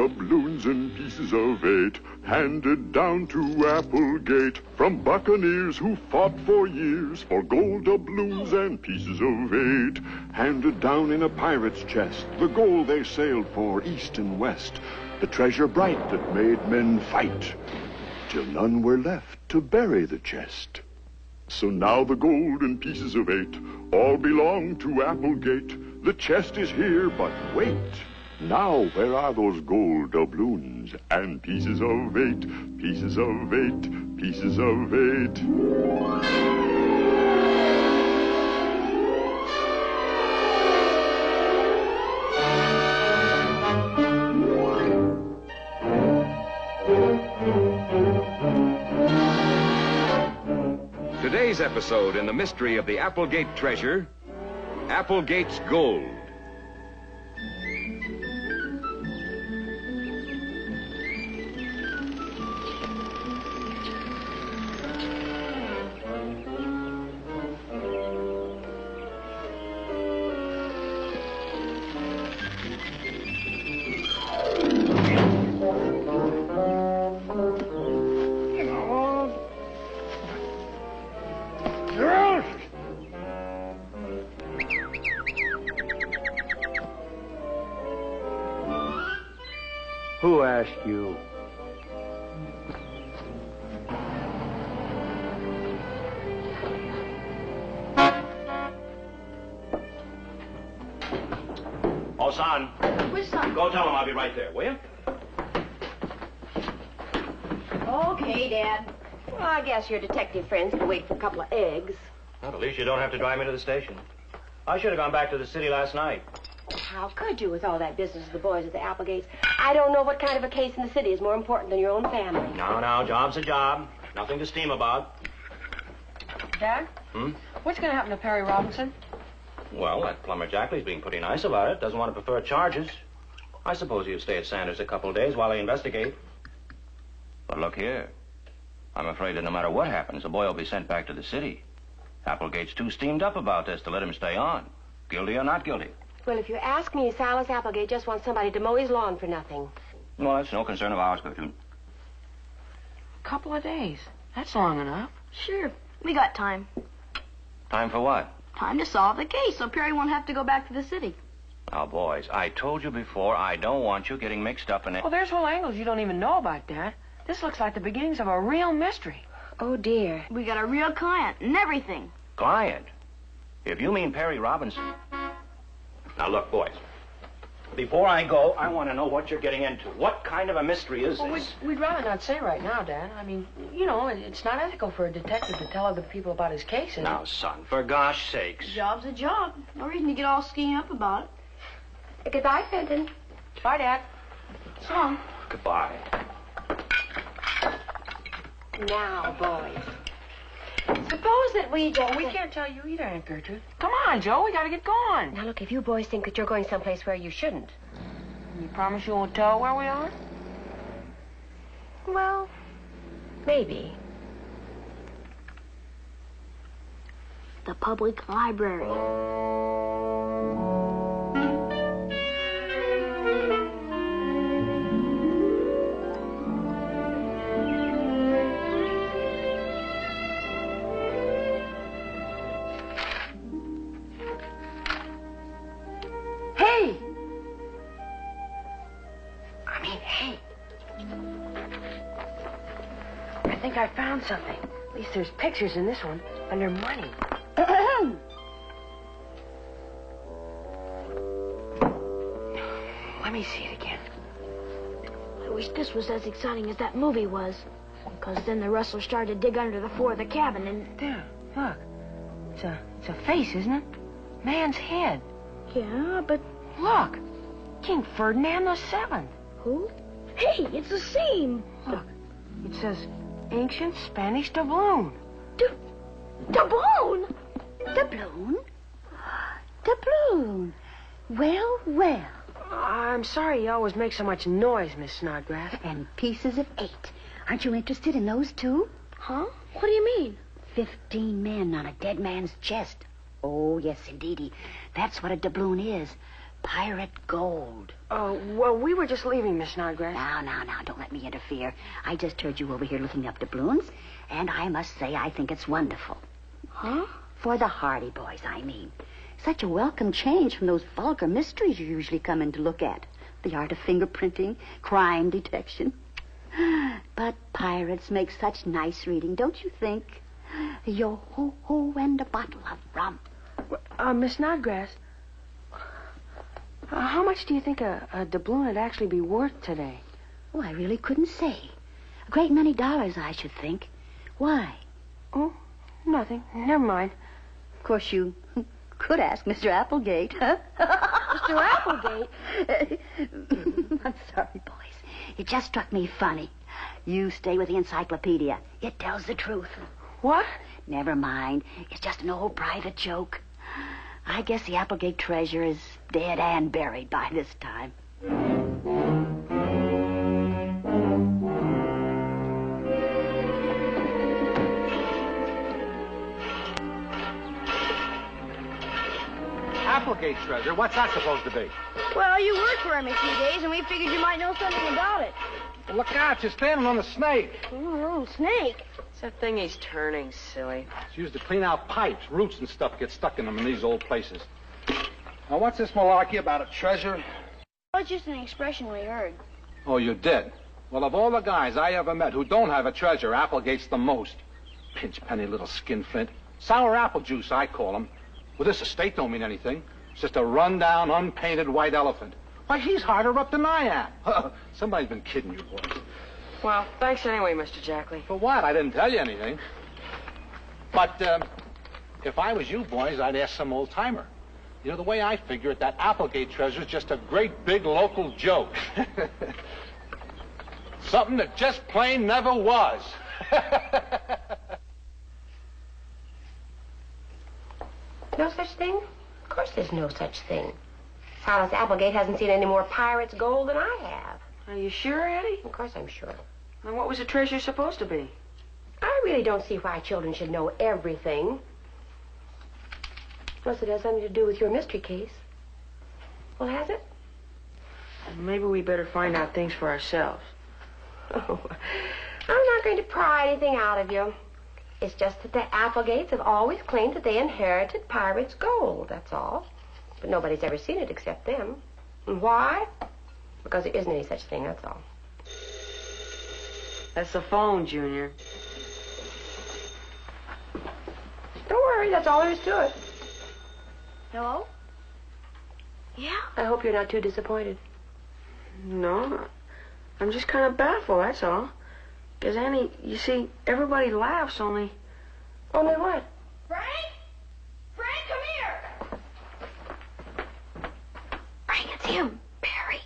doubloons and pieces of eight, handed down to Applegate from buccaneers who fought for years for gold doubloons and pieces of eight. Handed down in a pirate's chest, the gold they sailed for east and west, the treasure bright that made men fight, till none were left to bury the chest. So now the gold and pieces of eight all belong to Applegate. The chest is here, but wait. Now, where are those gold doubloons and pieces of eight, pieces of eight, pieces of eight? Today's episode in the mystery of the Applegate treasure, Applegate's gold. Who asked you? Oh, son. Which son? Go tell him I'll be right there, will you? Okay, Dad. Well, I guess your detective friends can wait for a couple of eggs. Well, at least you don't have to drive me to the station. I should have gone back to the city last night. How could you with all that business of the boys at the Applegates? I don't know what kind of a case in the city is more important than your own family. No, job's a job. Nothing to steam about. Dad? What's going to happen to Perry Robinson? Well, that plumber Jackley's being pretty nice about it. Doesn't want to prefer charges. I suppose he'll stay at Sanders a couple of days while they investigate. But look here. I'm afraid that no matter what happens, the boy will be sent back to the city. Applegate's too steamed up about this to let him stay on. Guilty or not guilty. Well, if you ask me, Silas Applegate just wants somebody to mow his lawn for nothing. Well, that's no concern of ours, Gertrude. Couple of days. That's long enough. Sure, we got time. Time for what? Time to solve the case so Perry won't have to go back to the city. Now, boys, I told you before, I don't want you getting mixed up in it. Well, there's whole angles you don't even know about, Dad. This looks like the beginnings of a real mystery. Oh, dear. We got a real client and everything. Client? If you mean Perry Robinson... Now, look, boys. Before I go, I want to know what you're getting into. What kind of a mystery is Well, this? we'd rather not say right now, Dad. I mean, you know, it's not ethical for a detective to tell other people about his case, is it? Now, son, for gosh sakes. Job's a job. No reason to get all schemed up about it. Goodbye, Fenton. Bye, Dad. So long. Goodbye. Now, boys. Suppose that we just... Well, we can't tell you either, Aunt Gertrude. Come on, Joe. We got to get going. Now, look, if you boys think that you're going someplace where you shouldn't... You promise you won't tell where we are? Well, maybe. The public library. Hey! I think I found something. At least there's pictures in this one under money. Let me see it again. I wish this was as exciting as that movie was. Because then the rustler started to dig under the floor of the cabin and... There, look. It's a face, isn't it? Man's head. Yeah, but... Look. King Ferdinand VII. Who? Hey, it's the same. Look. It says ancient Spanish doubloon. Doubloon? Doubloon? Doubloon. Well, well. I'm sorry you always make so much noise, Miss Snodgrass. And pieces of 8. Aren't you interested in those, too? Huh? What do you mean? 15 men on a dead man's chest. Oh, yes, indeedy. That's what a doubloon is. pirate gold. Oh, well, we were just leaving, Miss Snodgrass. Now, don't let me interfere. I just heard you over here looking up doubloons, and I must say I think it's wonderful. Huh? For the Hardy Boys, I mean. Such a welcome change from those vulgar mysteries you usually come in to look at. The art of fingerprinting, crime detection. But pirates make such nice reading, don't you think? Yo-ho-ho and a bottle of rum. Miss Snodgrass, how much do you think a doubloon would actually be worth today? Oh, I really couldn't say. A great many dollars, I should think. Why? Oh, nothing. Never mind. Of course, you could ask Mr. Applegate, huh? Mr. Applegate? I'm sorry, boys. It just struck me funny. You stay with the encyclopedia. It tells the truth. What? Never mind. It's just an old private joke. I guess the Applegate treasure is dead and buried by this time. Applegate treasure? What's that supposed to be? Well, you worked for him a few days, and we figured you might know something about it. Well, look out, you're standing on a snake. Oh, snake. It's that thing he's turning, silly. It's used to clean out pipes. Roots and stuff get stuck in them in these old places. Now, what's this malarkey about a treasure? Well, it's just an expression we heard. Oh, you did? Well, of all the guys I ever met who don't have a treasure, Applegate's the most. Pinch penny little skinflint. Sour apple juice, I call him. Well, this estate don't mean anything. It's just a run-down, unpainted white elephant. Why, he's harder up than I am. Somebody's been kidding you, boys. Well, thanks anyway, Mr. Jackley. For what? I didn't tell you anything. But if I was you boys, I'd ask some old-timer. You know, the way I figure it, that Applegate treasure's just a great big local joke. Something that just plain never was. No such thing? Of course there's no such thing. Silas Applegate hasn't seen any more pirates' gold than I have. Are you sure, Eddie? Of course I'm sure. And what was the treasure supposed to be? I really don't see why children should know everything. Unless it has something to do with your mystery case. Well, has it? Maybe we better find out things for ourselves. Oh, I'm not going to pry anything out of you. It's just that the Applegates have always claimed that they inherited pirates' gold, that's all. But nobody's ever seen it except them. And why? Because there isn't any such thing, that's all. That's the phone, Junior. Don't worry, that's all there is to it. Hello? Yeah? I hope you're not too disappointed. No, I'm just kind of baffled, that's all. Because, Annie, you see, everybody laughs, only... Only what? Frank? Frank, come here! Frank, it's him, Perry.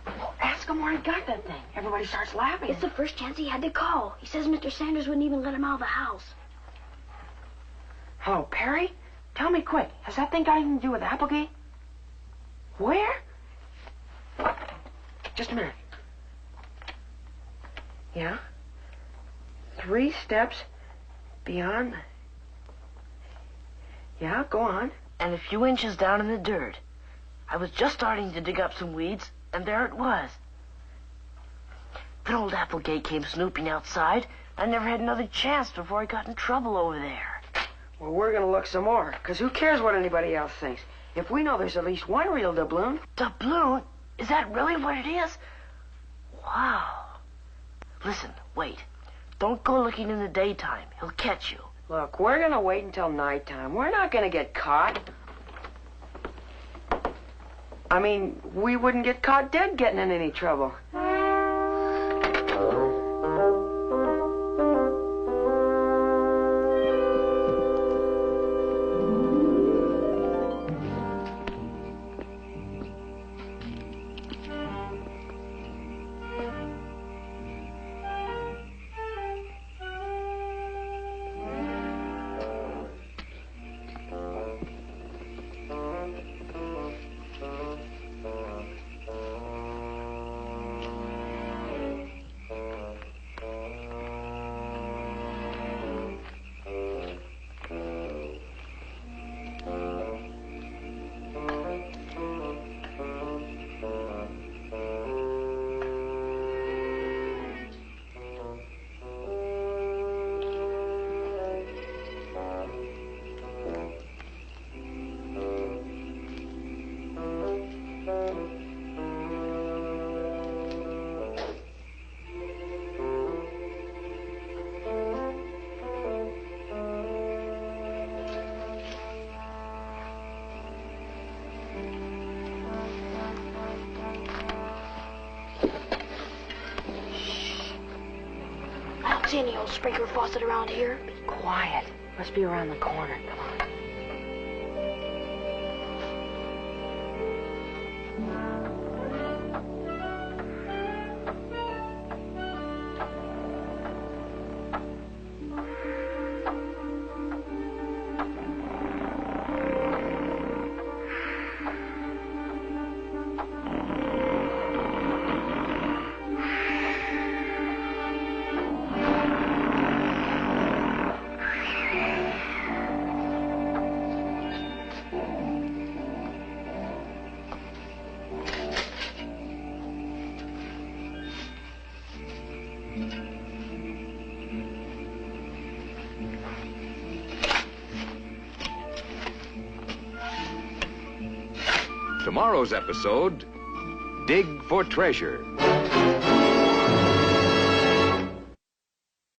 Well, ask him where he got that thing. Everybody starts laughing. It's the first chance he had to call. He says Mr. Sanders wouldn't even let him out of the house. Hello, Perry? Tell me quick, has that thing got anything to do with Applegate? Where? Just a minute. Yeah? 3 steps beyond... Yeah, go on. And a few inches down in the dirt, I was just starting to dig up some weeds, and there it was. Then old Applegate came snooping outside. I never had another chance before I got in trouble over there. Well, we're gonna look some more, because who cares what anybody else thinks? If we know there's at least one real doubloon... Doubloon? Is that really what it is? Wow. Listen, wait. Don't go looking in the daytime. He'll catch you. Look, we're gonna wait until nighttime. We're not gonna get caught. I mean, we wouldn't get caught dead getting in any trouble. sprinkler faucet around here? Be quiet. Must be around the corner. Come on. Tomorrow's episode, Dig for Treasure.